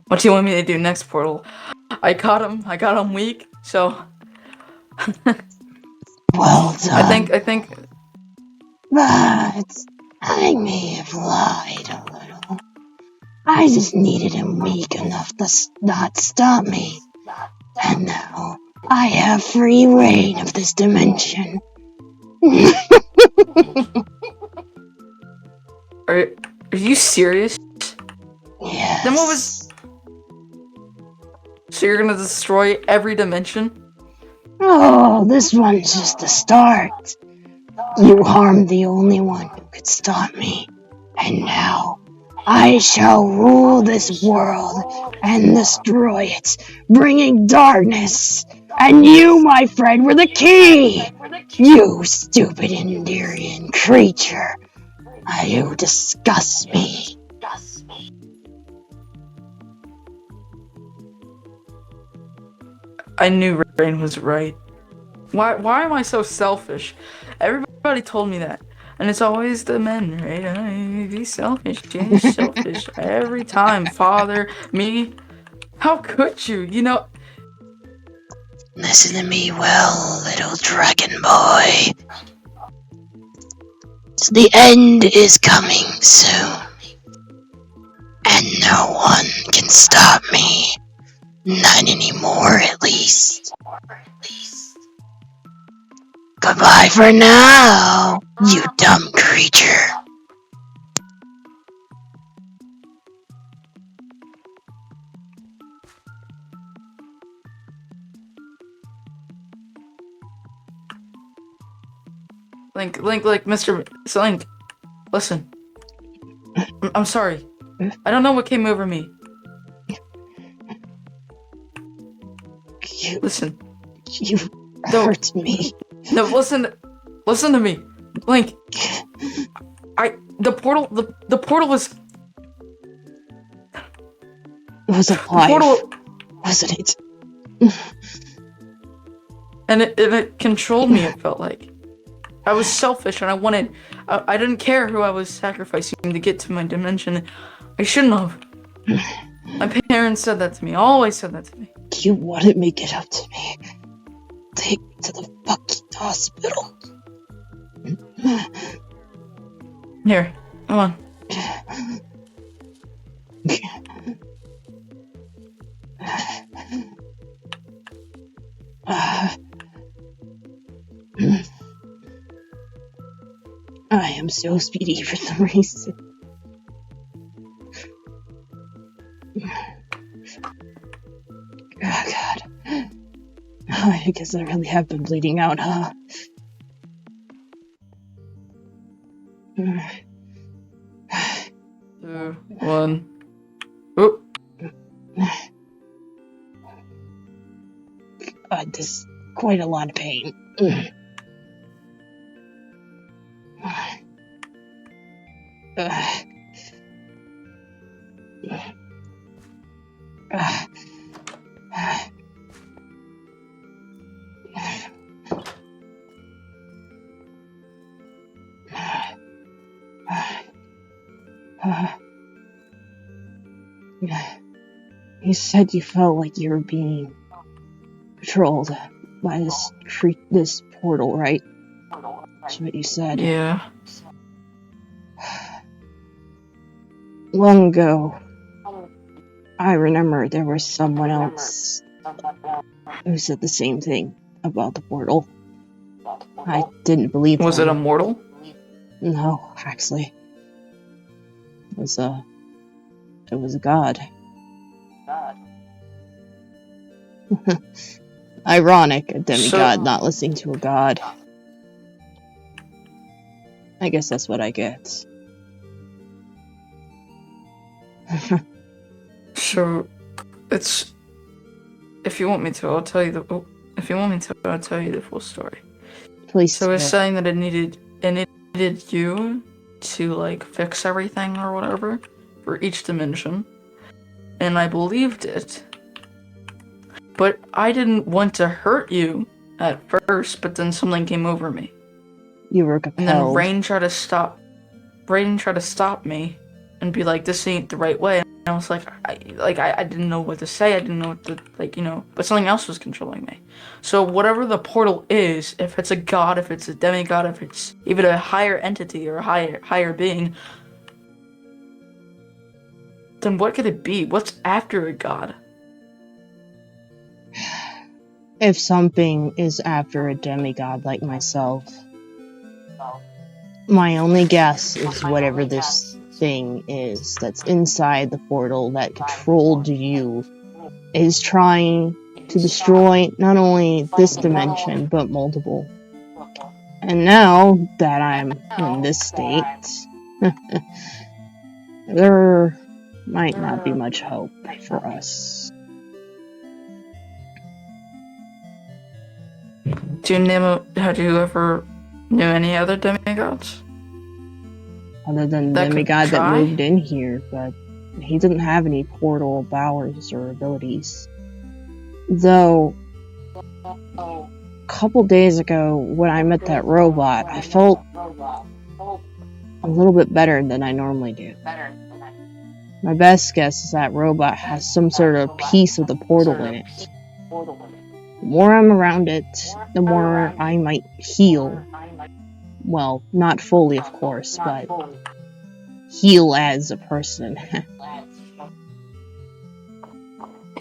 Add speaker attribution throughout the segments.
Speaker 1: What do you want me to do next, Portal? I got him weak, so
Speaker 2: Well
Speaker 1: I
Speaker 2: done.
Speaker 1: think
Speaker 2: But I may have lied a little. I just needed him weak enough to not stop me. And now I have free reign of this dimension.
Speaker 1: are you serious?
Speaker 2: Yes.
Speaker 1: Then what was so you're gonna destroy every dimension?
Speaker 2: Oh, this one's just the start. You harmed the only one who could stop me. And now I shall rule this world and destroy it, bringing darkness. And you, my friend, were the key! You stupid Indirian creature. You disgust me.
Speaker 1: I knew Rain was right. Why am I so selfish? Everybody told me that. And it's always the men, right? Be selfish, be selfish. Every time, father, me. How could you? You know,
Speaker 2: Listen to me well, little dragon boy. The end is coming soon. And no one can stop me. Not anymore, at least. Goodbye for now, you dumb creature.
Speaker 1: Link, Mr. Link, listen. I'm sorry. I don't know what came over me. Listen.
Speaker 2: You hurt me.
Speaker 1: No, listen to me. Link. The portal was...
Speaker 2: It was alive, wasn't it?
Speaker 1: And it controlled me, it felt like. I was selfish and I didn't care who I was sacrificing to get to my dimension. I shouldn't have. My parents said that to me, always said that to me.
Speaker 2: You wanted me to get up to me. Take me to the fucking hospital.
Speaker 1: Here, come on.
Speaker 2: I am so speedy for some reason. Oh god. I guess I really have been bleeding out, huh?
Speaker 1: 2, 1. Oop.
Speaker 2: This is quite a lot of pain. You said you felt like you were being controlled by this portal, right? That's what you said.
Speaker 1: Yeah.
Speaker 2: Long ago, I remember there was someone else who said the same thing about the portal. I didn't believe
Speaker 1: Was
Speaker 2: them.
Speaker 1: it immortal?
Speaker 2: No, actually. It was a god. Ironic, a demigod not listening to a god. I guess that's what I get.
Speaker 1: So, it's... If you want me to, I'll tell you the... If you want me to, I'll tell you the full story.
Speaker 2: Please.
Speaker 1: So it's saying that it needed you to, like, fix everything or whatever for each dimension. And I believed it. But I didn't want to hurt you at first, but then something came over me.
Speaker 2: You were compelled.
Speaker 1: And then Rain tried to stop me and be like, this ain't the right way. I was like, I didn't know what to say. I didn't know what to, like, but something else was controlling me. So whatever the portal is, if it's a god, if it's a demigod, if it's even a higher entity or a higher being, then what could it be? What's after a god?
Speaker 2: If something is after a demigod like myself, my only guess is whatever this thing is that's inside the portal that controlled you is trying to destroy not only this dimension, but multiple. And now that I'm in this state, there might not be much hope for us.
Speaker 1: Have you ever knew any other demigods
Speaker 2: Other than the
Speaker 1: that could
Speaker 2: demigod that
Speaker 1: try?
Speaker 2: moved in here, but he doesn't have any portal powers or abilities. Though, a couple days ago, when I met that robot, I felt a little bit better than I normally do. My best guess is that robot has some sort of piece of the portal in it. The more I'm around it, the more I might heal. Well, not fully, of course, but heal as a person.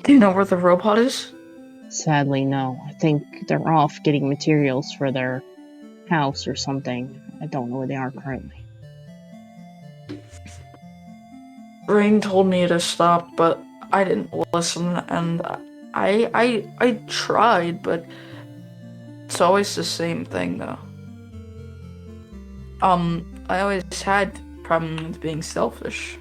Speaker 1: Do you know where the robot is?
Speaker 2: Sadly, no. I think they're off getting materials for their house or something. I don't know where they are currently.
Speaker 1: Rain told me to stop, but I didn't listen, and I tried, but it's always the same thing, though. I always had problems with being selfish.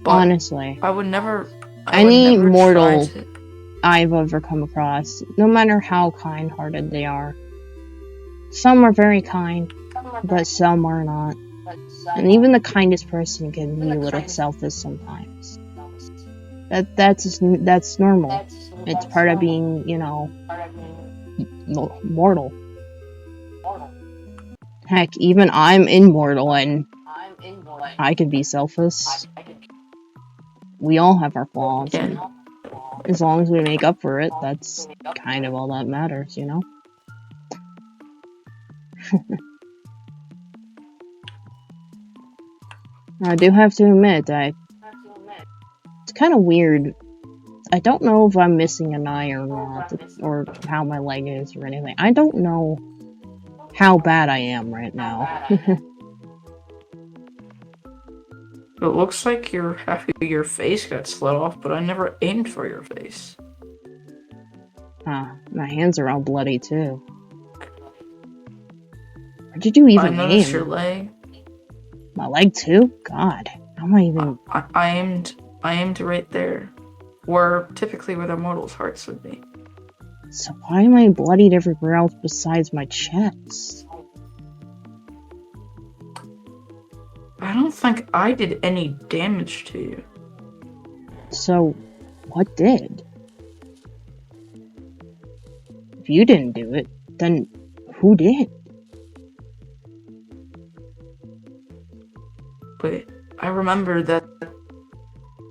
Speaker 1: But
Speaker 2: Honestly,
Speaker 1: I would never
Speaker 2: any
Speaker 1: try
Speaker 2: mortal
Speaker 1: to.
Speaker 2: I've ever come across, no matter how kind-hearted they are, some are very kind, but some are not. And even the kindest person can be a little selfish sometimes. That's normal. It's part of being, mortal. Heck, even I'm immortal and I can be selfish. We all have our flaws, and
Speaker 1: Yeah.
Speaker 2: as long as we make up for it, that's kind of all that matters, I do have to admit, it's kind of weird. I don't know if I'm missing an eye or not, or how my leg is or anything. I don't know how bad I am right now.
Speaker 1: It looks like half of your face got slit off, but I never aimed for your face.
Speaker 2: My hands are all bloody too. Where did you even
Speaker 1: I noticed
Speaker 2: aim?
Speaker 1: your leg.
Speaker 2: My leg too? God, how am I even...
Speaker 1: I aimed right there, typically where the mortal's hearts would be.
Speaker 2: So why am I bloodied everywhere else besides my chest?
Speaker 1: I don't think I did any damage to you.
Speaker 2: So, what did? If you didn't do it, then who did?
Speaker 1: But I remember that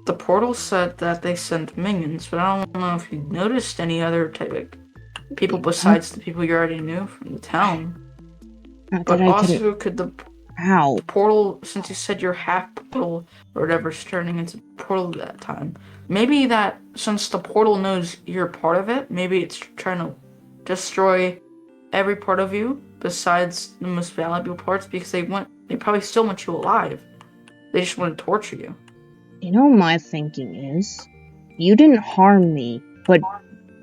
Speaker 1: the portal said that they sent minions, but I don't know if you noticed any other type of people besides the people you already knew from the town.
Speaker 2: Not
Speaker 1: But
Speaker 2: that I
Speaker 1: also, could the
Speaker 2: How?
Speaker 1: portal, since you said you're half portal or whatever's turning into portal at that time, maybe that since the portal knows you're part of it, maybe it's trying to destroy every part of you besides the most valuable parts because they probably still want you alive. They just want to torture you.
Speaker 2: You know what my thinking is? You didn't harm me, but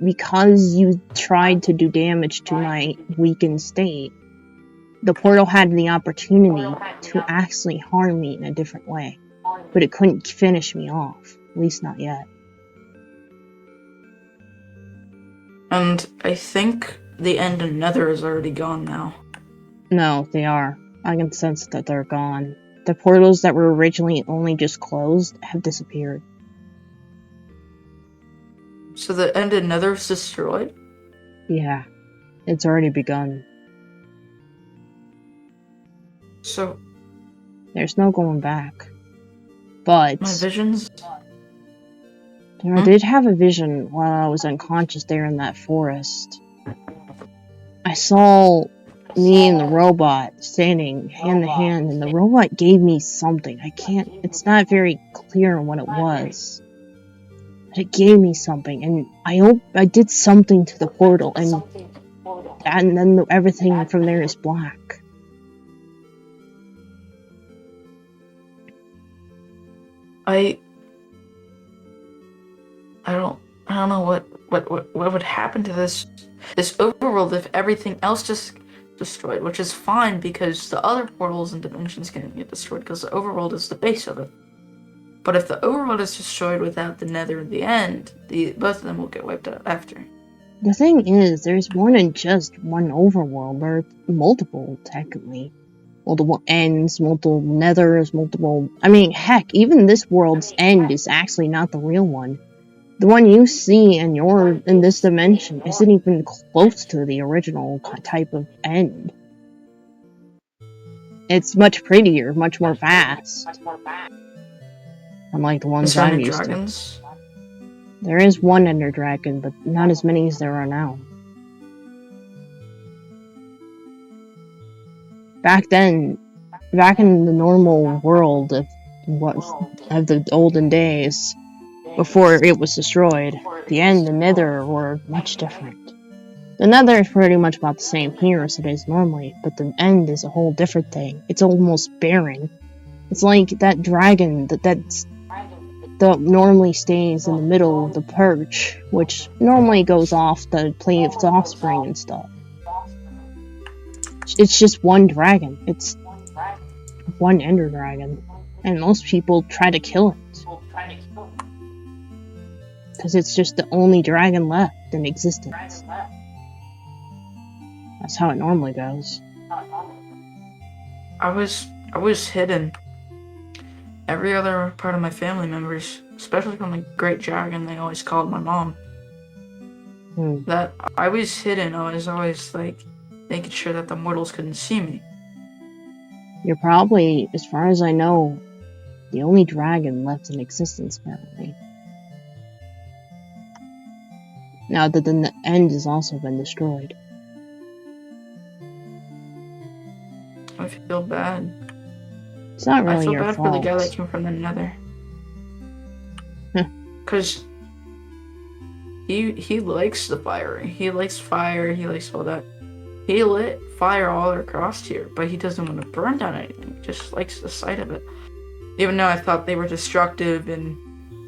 Speaker 2: because you tried to do damage to my weakened state, the portal had the opportunity to actually harm me in a different way. But it couldn't finish me off. At least not yet.
Speaker 1: And I think the end of Nether is already gone now.
Speaker 2: No, they are. I can sense that they're gone. The portals that were originally only just closed have disappeared.
Speaker 1: So the end of Nether is destroyed?
Speaker 2: Yeah, it's already begun.
Speaker 1: So
Speaker 2: There's no going back. But
Speaker 1: My visions.
Speaker 2: I did have a vision while I was unconscious there in that forest. I saw me and the robot standing hand to hand, and the robot gave me something. It's not very clear on what it was. But it gave me something, and I did something to the portal, and then everything from there is black.
Speaker 1: I don't know what would happen to this overworld if everything else just destroyed, which is fine because the other portals and dimensions can get destroyed because the overworld is the base of it. But if the overworld is destroyed without the nether and the end, both of them will get wiped out after.
Speaker 2: The thing is, there's more than just one overworld. There are multiple, technically. Multiple ends, multiple nethers, multiple... I mean, heck, even this world's end is actually not the real one. The one you see in this dimension isn't even close to the original type of end. It's much prettier, much more vast. Unlike the ones I'm used to. There is one Ender Dragon, but not as many as there are now. Back then, back in the normal world of the olden days, before it was destroyed, the End and Nether were much different. The Nether is pretty much about the same here as it is normally, but the End is a whole different thing. It's almost barren. It's like that dragon that normally stays in the middle of the perch, which normally goes off to play its offspring and stuff. It's just one dragon. It's one Ender Dragon. And most people try to kill it. Because it's just the only dragon left in existence. That's how it normally goes.
Speaker 1: I was hidden. Every other part of my family members, especially from the Great Dragon, they always called my mom. That I was hidden. I was always like making sure that the mortals couldn't see me.
Speaker 2: You're probably, as far as I know, the only dragon left in existence currently. Now that the End has also been destroyed.
Speaker 1: I feel bad.
Speaker 2: It's not really your fault.
Speaker 1: I feel bad for the guy that came from the Nether. Because he likes the fire. He likes fire. He likes all that. He lit fire all across here, but he doesn't want to burn down anything. He just likes the sight of it. Even though I thought they were destructive and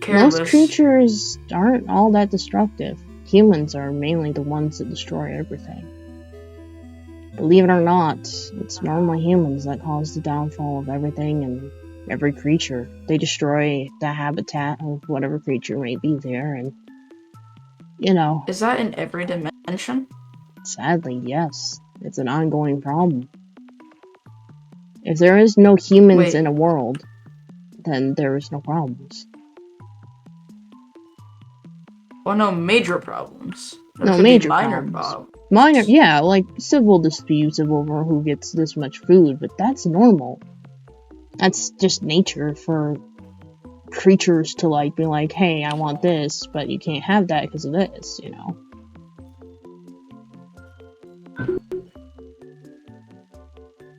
Speaker 1: careless.
Speaker 2: Most creatures aren't all that destructive. Humans are mainly the ones that destroy everything. Believe it or not, it's normally humans that cause the downfall of everything and every creature. They destroy the habitat of whatever creature may be there, and, you know...
Speaker 1: Is that in every dimension?
Speaker 2: Sadly, yes. It's an ongoing problem. If there is no humans in a world, then there is no problems.
Speaker 1: Well, no major problems.
Speaker 2: No major problems. Minor, yeah, like civil disputes over who gets this much food, but that's normal. That's just nature for creatures to like be like, hey, I want this, but you can't have that because of this, you know.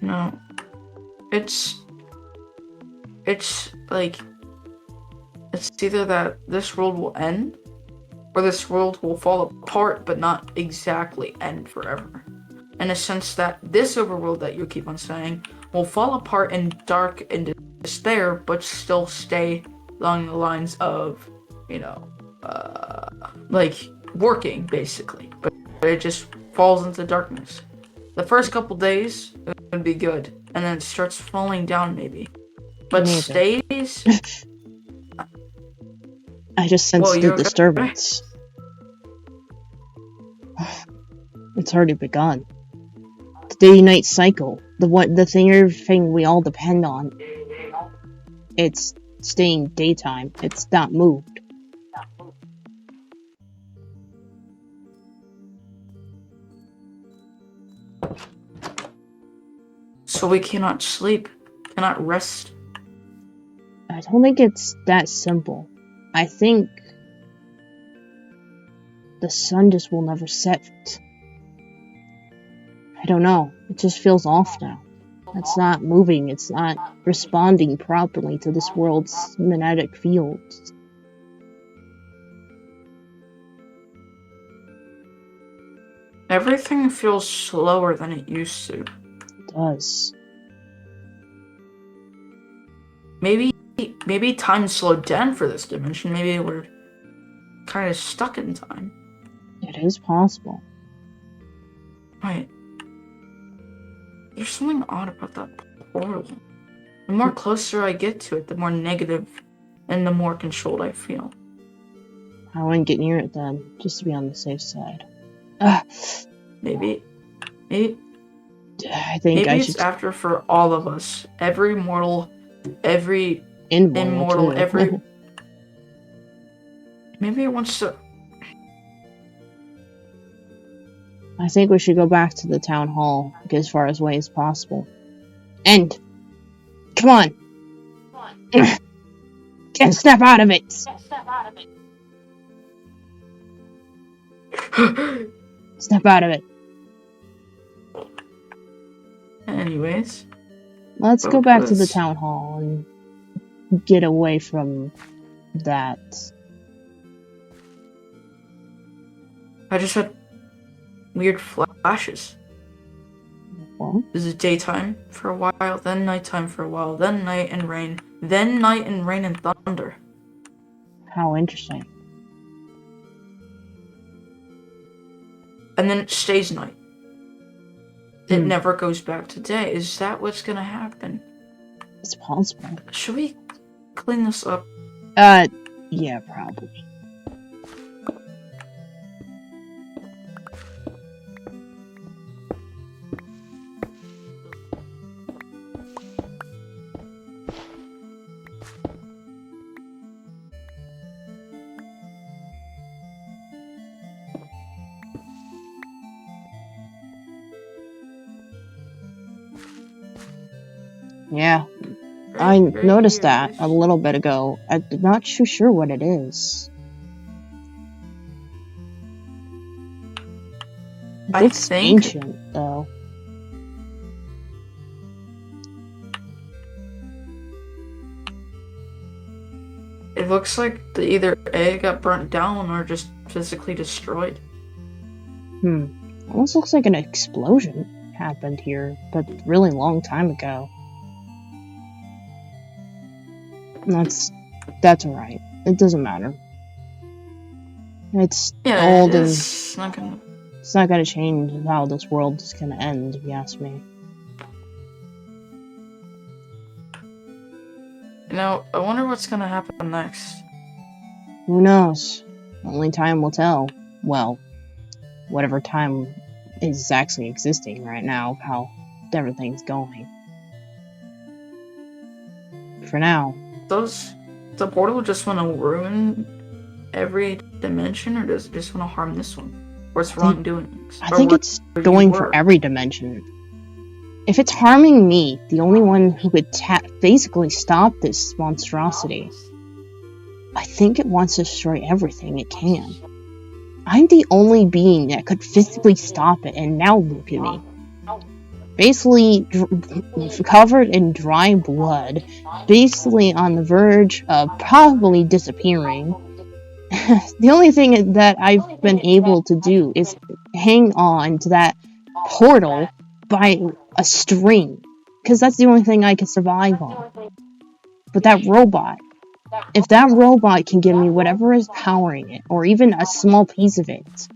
Speaker 1: No. It's like, it's either that this world will end, or this world will fall apart, but not exactly end forever. In a sense that this overworld that you keep on saying will fall apart in dark and despair, but still stay along the lines of, you know, like working basically. But it just falls into darkness. The first couple days it would be good, and then it starts falling down maybe. But stays.
Speaker 2: I just sensed the disturbance. It's already begun. The day-night cycle, thing we all depend on. It's staying daytime. It's not moved.
Speaker 1: So we cannot sleep, cannot rest.
Speaker 2: I don't think it's that simple. I think the sun just will never set. I don't know. It just feels off now. It's not moving. It's not responding properly to this world's magnetic fields.
Speaker 1: Everything feels slower than it used to.
Speaker 2: It does.
Speaker 1: Maybe time slowed down for this dimension. Maybe we're kind of stuck in time.
Speaker 2: It is possible.
Speaker 1: Wait. There's something odd about that portal. The more closer I get to it, the more negative and the more controlled I feel.
Speaker 2: I wouldn't get near it then, just to be on the safe side.
Speaker 1: Maybe
Speaker 2: I think I
Speaker 1: it's
Speaker 2: should
Speaker 1: after for all of us. Every mortal, every
Speaker 2: immortal too.
Speaker 1: every... Maybe it wants to...
Speaker 2: I think we should go back to the town hall, get as far away as possible. And come on. Can't snap out of it. Snap out of it.
Speaker 1: Anyways.
Speaker 2: Let's go back to the town hall and get away from that.
Speaker 1: I just had weird flashes.
Speaker 2: What?
Speaker 1: This is daytime for a while, then nighttime for a while, then night and rain, then night and rain and thunder.
Speaker 2: How interesting.
Speaker 1: And then it stays night. It never goes back to day. Is that what's gonna happen?
Speaker 2: It's possible.
Speaker 1: Should we clean this up?
Speaker 2: Yeah, probably. Yeah, I noticed that a little bit ago. I'm not too sure what it is. It looks ancient, though.
Speaker 1: It looks like either A got burnt down or just physically destroyed.
Speaker 2: Almost looks like an explosion happened here, but really long time ago. That's alright. It doesn't matter. It's old and it's not gonna change how this world is gonna end, if you ask me.
Speaker 1: You know, I wonder what's gonna happen next.
Speaker 2: Who knows? Only time will tell. Well, whatever time is actually existing right now, how everything's going. For now.
Speaker 1: Does the portal just want to ruin every dimension, or does it just want to harm this one? Or it's wrongdoings?
Speaker 2: I think it's going for every dimension. If it's harming me, the only one who could basically stop this monstrosity, I think it wants to destroy everything it can. I'm the only being that could physically stop it, and now look at me. Basically covered in dry blood, basically on the verge of probably disappearing. The only thing that I've been able to do is hang on to that portal by a string, because that's the only thing I can survive on. But that robot, if that robot can give me whatever is powering it, or even a small piece of it,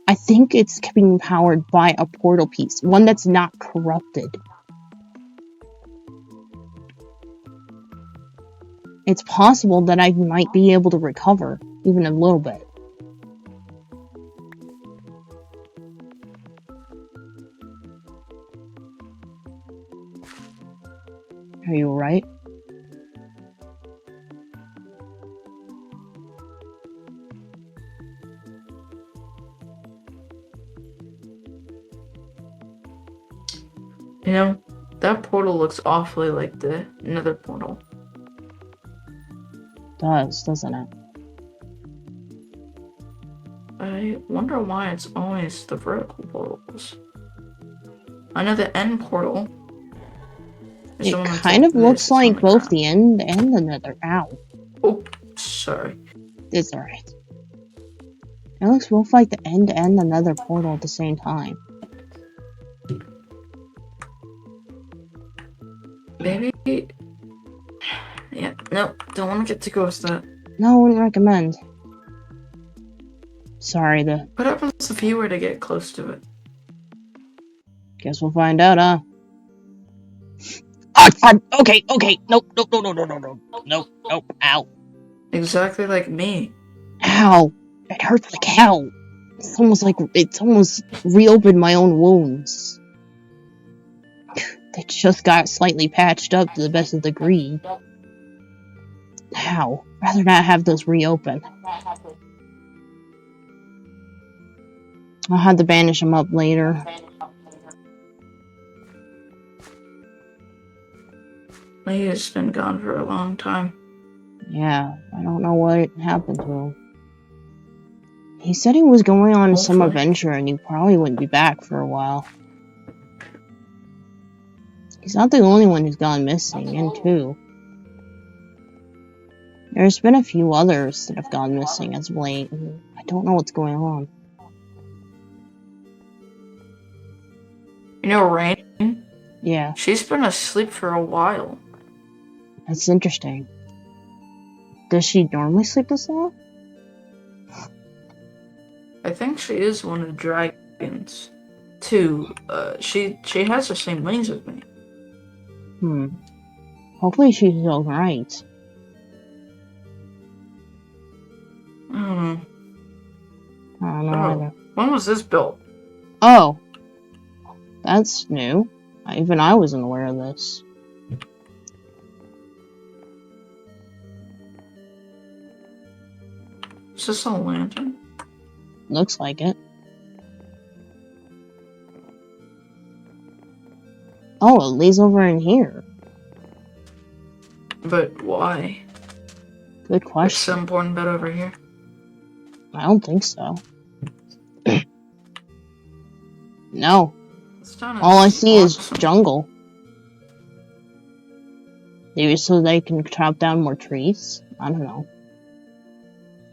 Speaker 2: I think it's being powered by a portal piece, one that's not corrupted. It's possible that I might be able to recover, even a little bit. Are you alright?
Speaker 1: You know, that portal looks awfully like the nether portal.
Speaker 2: does, doesn't it?
Speaker 1: I wonder why it's always the vertical portals. I know the end portal is the
Speaker 2: It
Speaker 1: one that's
Speaker 2: kind
Speaker 1: like
Speaker 2: of looks
Speaker 1: this, it's on
Speaker 2: like
Speaker 1: the
Speaker 2: both
Speaker 1: ground.
Speaker 2: the end and the nether. Ow.
Speaker 1: Oh, sorry.
Speaker 2: It's alright. It looks both like the end and the nether portal at the same time.
Speaker 1: Maybe... Yeah, no, don't want to get too close to that.
Speaker 2: No, I wouldn't recommend. Sorry,
Speaker 1: What happens if you were to get close to it?
Speaker 2: guess we'll find out, huh? Okay. Nope. Ow.
Speaker 1: Exactly like me.
Speaker 2: Ow. It hurts like hell. It's almost reopened my own wounds. They just got slightly patched up to the best of degree. Ow. Rather not have those reopen. I'll have to banish them up later.
Speaker 1: He's been gone for a long time.
Speaker 2: Yeah, I don't know what happened to him. He said he was going on some
Speaker 1: Hopefully.
Speaker 2: adventure and he probably wouldn't be back for a while. He's not the only one who's gone missing, and two. There's been a few others that have gone missing as of late, and I don't know what's going on.
Speaker 1: You know Rain?
Speaker 2: Yeah,
Speaker 1: She's been asleep for a while.
Speaker 2: that's interesting. Does she normally sleep this long?
Speaker 1: I think she is one of the dragons. Too. She has the same wings as me.
Speaker 2: Hopefully she's alright.
Speaker 1: I don't know.
Speaker 2: I don't know
Speaker 1: Oh,
Speaker 2: either.
Speaker 1: when was this built?
Speaker 2: Oh! That's new. Even I wasn't aware of this.
Speaker 1: Is this a lantern?
Speaker 2: Looks like it. Oh, it lays over in here.
Speaker 1: But why?
Speaker 2: Good
Speaker 1: It's so
Speaker 2: question.
Speaker 1: important bed over here.
Speaker 2: I don't think so. No.
Speaker 1: This town
Speaker 2: All I see is
Speaker 1: awesome.
Speaker 2: jungle. Maybe so they can chop down more trees? I don't know.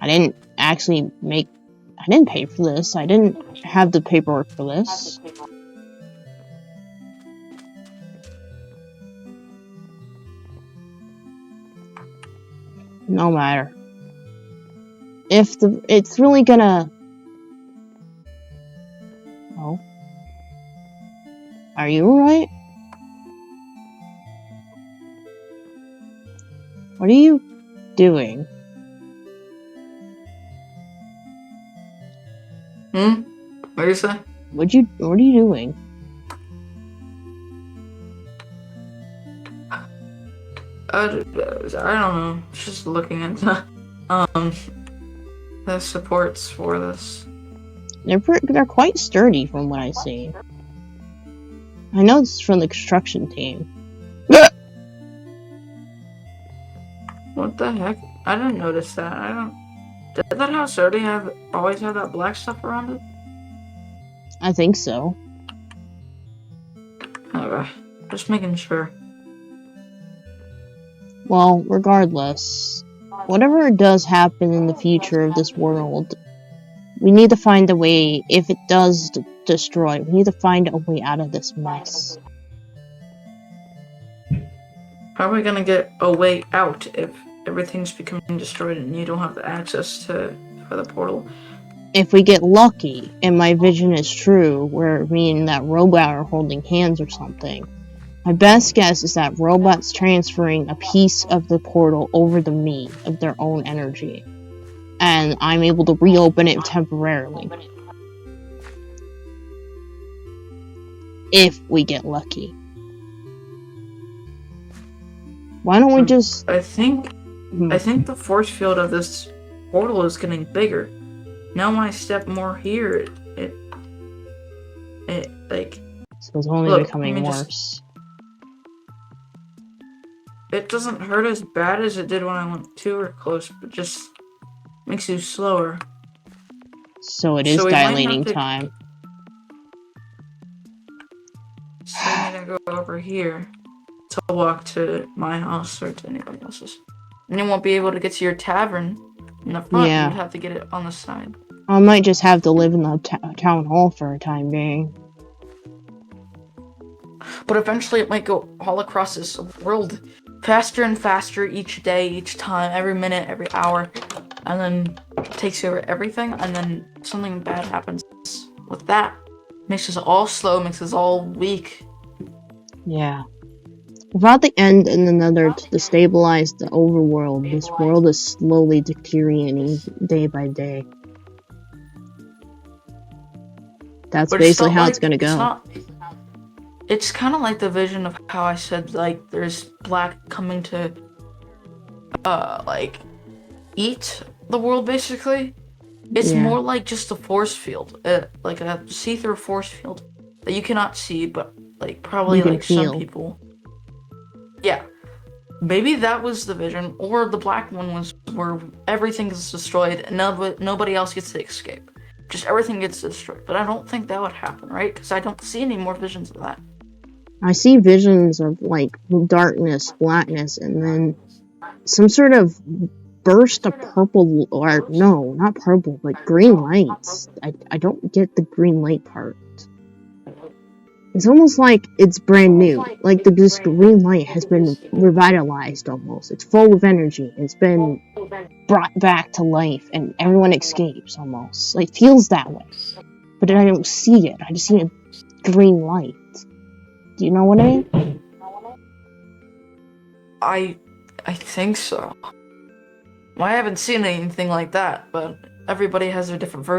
Speaker 2: I didn't pay for this. I didn't have the paperwork for this. No matter. It's really gonna... Oh. Are you alright? What are you doing?
Speaker 1: What do you say?
Speaker 2: What are you doing?
Speaker 1: I don't know. Just looking into the supports for this.
Speaker 2: They're quite sturdy from what I see. I know this is from the construction team.
Speaker 1: What the heck? I didn't notice that. Did that house always have that black stuff around it?
Speaker 2: I think so.
Speaker 1: Okay. Just making sure.
Speaker 2: Well, regardless, whatever does happen in the future of this world, we need to find a way, if it does destroy, we need to find a way out of this mess.
Speaker 1: How are we gonna get a way out if everything's becoming destroyed and you don't have the access for the portal?
Speaker 2: If we get lucky, and my vision is true, where me and that robot are holding hands or something, my best guess is that robot's transferring a piece of the portal over to me, of their own energy. And I'm able to reopen it temporarily. If we get lucky. Why don't we just...
Speaker 1: I think the force field of this portal is getting bigger. Now when I step more here, it like...
Speaker 2: So it's only
Speaker 1: Look,
Speaker 2: becoming
Speaker 1: let me
Speaker 2: worse.
Speaker 1: it doesn't hurt as bad as it did when I went too close, but just makes you slower.
Speaker 2: So it is
Speaker 1: So we might have
Speaker 2: dilating
Speaker 1: to.
Speaker 2: time.
Speaker 1: So we need to go over here to walk to my house or to anybody else's. And you won't be able to get to your tavern in the front.
Speaker 2: Yeah.
Speaker 1: You'd have to get it on the side.
Speaker 2: I might just have to live in the town hall for a time being.
Speaker 1: But eventually it might go all across this world faster and faster each day, each time, every minute, every hour. And then takes over everything. And then something bad happens with that. Makes us all slow, makes us all weak.
Speaker 2: Yeah. Without the end and the nether to destabilize the overworld, this world is slowly deteriorating day by day. That's
Speaker 1: But it's
Speaker 2: basically
Speaker 1: not
Speaker 2: how
Speaker 1: like,
Speaker 2: it's gonna
Speaker 1: it's
Speaker 2: go.
Speaker 1: not, it's kind of like the vision of how I said, like, there's black coming to, like, eat the world, basically. It's
Speaker 2: Yeah.
Speaker 1: more like just a force field, like a see-through force field that you cannot see, but, like, probably,
Speaker 2: You can
Speaker 1: like, some
Speaker 2: feel.
Speaker 1: people. Yeah. Maybe that was the vision, or the black one was where everything is destroyed and nobody else gets to escape. Just everything gets destroyed. But I don't think that would happen, right? Because I don't see any more visions of that.
Speaker 2: I see visions of, like, darkness, blackness, and then some sort of burst of purple, or no, not purple, but green lights. I don't get the green light part. It's almost like it's brand new. Like this green light has been revitalized almost. It's full of energy. It's been brought back to life and everyone escapes almost. Like, it feels that way. But then I don't see it. I just see a green light. Do you know what I mean?
Speaker 1: I think so. Well, I haven't seen anything like that, but everybody has their different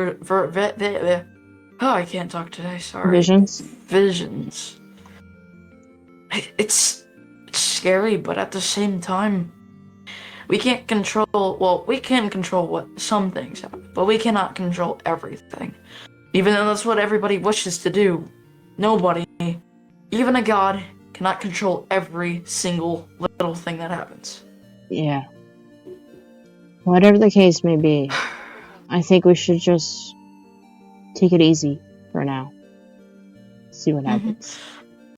Speaker 1: oh, I can't talk today, sorry.
Speaker 2: Visions?
Speaker 1: Visions. It's scary, but at the same time, we can't control, well, we can control what some things happen, but we cannot control everything. Even though that's what everybody wishes to do, nobody, even a god, cannot control every single little thing that happens.
Speaker 2: Yeah. Whatever the case may be, I think we should just take it easy for now. See what happens.